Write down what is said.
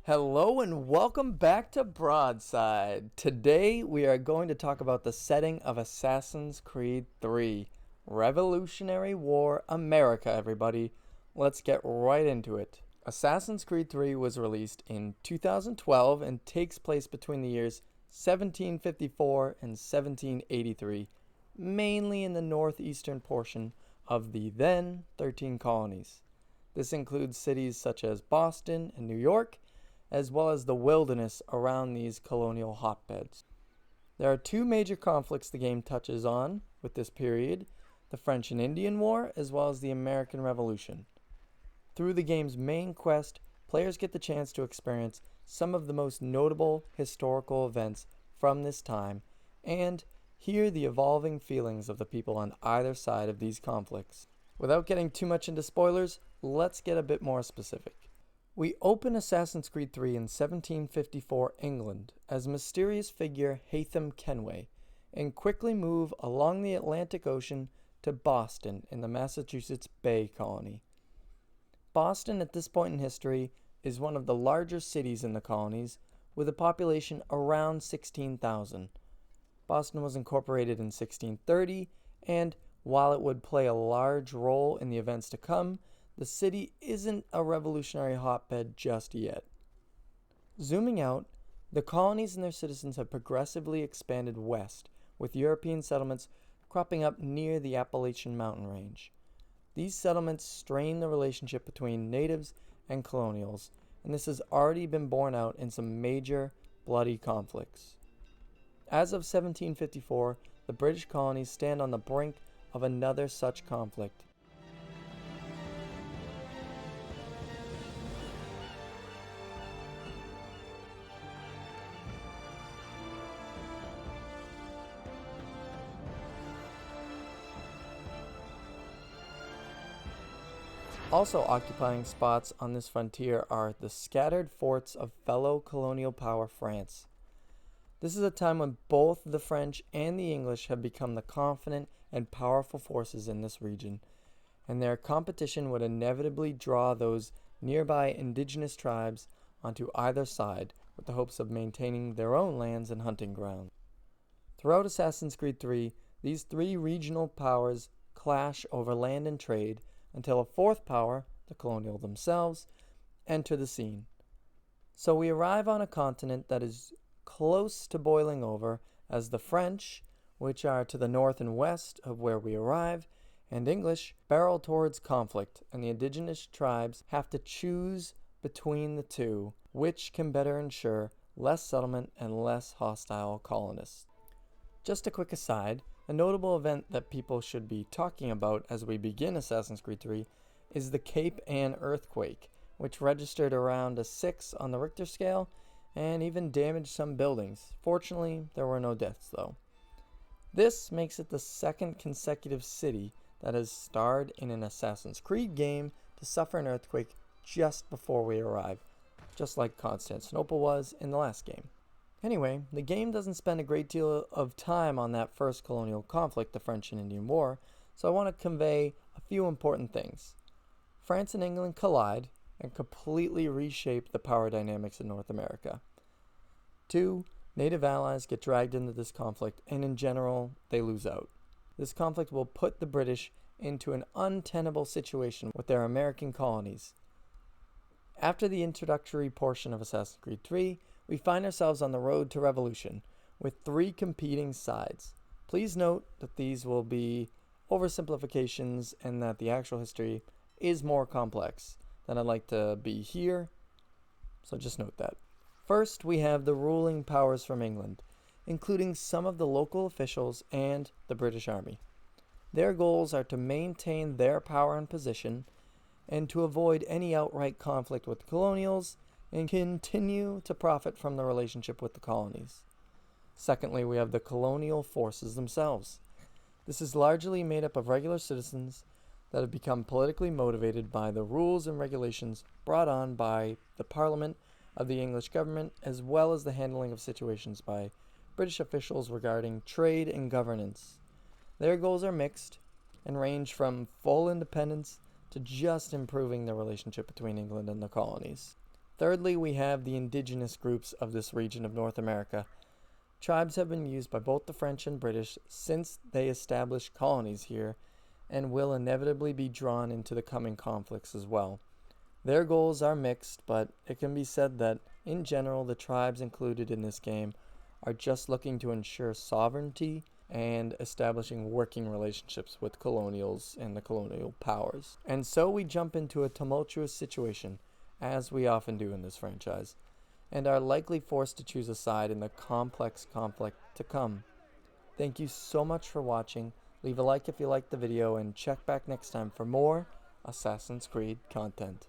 Hello and welcome back to Broadside. Today we are going to talk about the setting of Assassin's Creed 3. Revolutionary War America, everybody. Let's get right into it. Assassin's Creed 3 was released in 2012 and takes place between the years 1754 and 1783, mainly in the northeastern portion of the then 13 colonies. This includes cities such as Boston and New York, as well as the wilderness around these colonial hotbeds. There are two major conflicts the game touches on with this period, the French and Indian War, as well as the American Revolution. Through the game's main quest, players get the chance to experience some of the most notable historical events from this time, and hear the evolving feelings of the people on either side of these conflicts. Without getting too much into spoilers, let's get a bit more specific. We open Assassin's Creed 3 in 1754 England as mysterious figure Haytham Kenway and quickly move along the Atlantic Ocean to Boston in the Massachusetts Bay Colony. Boston at this point in history is one of the larger cities in the colonies with a population around 16,000. Boston was incorporated in 1630, and while it would play a large role in the events to come, the city isn't a revolutionary hotbed just yet. Zooming out, the colonies and their citizens have progressively expanded west, with European settlements cropping up near the Appalachian mountain range. These settlements strain the relationship between natives and colonials, and this has already been borne out in some major, bloody conflicts. As of 1754, the British colonies stand on the brink of another such conflict. Also occupying spots on this frontier are the scattered forts of fellow colonial power France. This is a time when both the French and the English have become the confident and powerful forces in this region, and their competition would inevitably draw those nearby indigenous tribes onto either side with the hopes of maintaining their own lands and hunting grounds. Throughout Assassin's Creed 3, these three regional powers clash over land and trade, until a fourth power, the colonial themselves, enter the scene. So we arrive on a continent that is close to boiling over as the French, which are to the north and west of where we arrive, and English barrel towards conflict, and the indigenous tribes have to choose between the two, which can better ensure less settlement and less hostile colonists. Just a quick aside, a notable event that people should be talking about as we begin Assassin's Creed 3 is the Cape Ann earthquake, which registered around a 6 on the Richter scale and even damaged some buildings. Fortunately, there were no deaths though. This makes it the second consecutive city that has starred in an Assassin's Creed game to suffer an earthquake just before we arrive, just like Constantinople was in the last game. Anyway, the game doesn't spend a great deal of time on that first colonial conflict, the French and Indian War, so I want to convey a few important things. France and England collide and completely reshape the power dynamics in North America. 2. Native allies get dragged into this conflict, and in general, they lose out. This conflict will put the British into an untenable situation with their American colonies. After the introductory portion of Assassin's Creed 3, we find ourselves on the road to revolution, with three competing sides. Please note that these will be oversimplifications and that the actual history is more complex than I'd like to be here, so just note that. First, we have the ruling powers from England, including some of the local officials and the British Army. Their goals are to maintain their power and position, and to avoid any outright conflict with the colonials, and continue to profit from the relationship with the colonies. Secondly, we have the colonial forces themselves. This is largely made up of regular citizens that have become politically motivated by the rules and regulations brought on by the Parliament of the English government, as well as the handling of situations by British officials regarding trade and governance. Their goals are mixed and range from full independence to just improving the relationship between England and the colonies. Thirdly, we have the indigenous groups of this region of North America. Tribes have been used by both the French and British since they established colonies here and will inevitably be drawn into the coming conflicts as well. Their goals are mixed, but it can be said that, in general, the tribes included in this game are just looking to ensure sovereignty and establishing working relationships with colonials and the colonial powers. And so we jump into a tumultuous situation, as we often do in this franchise, and are likely forced to choose a side in the complex conflict to come. Thank you so much for watching. Leave a like if you liked the video and check back next time for more Assassin's Creed content.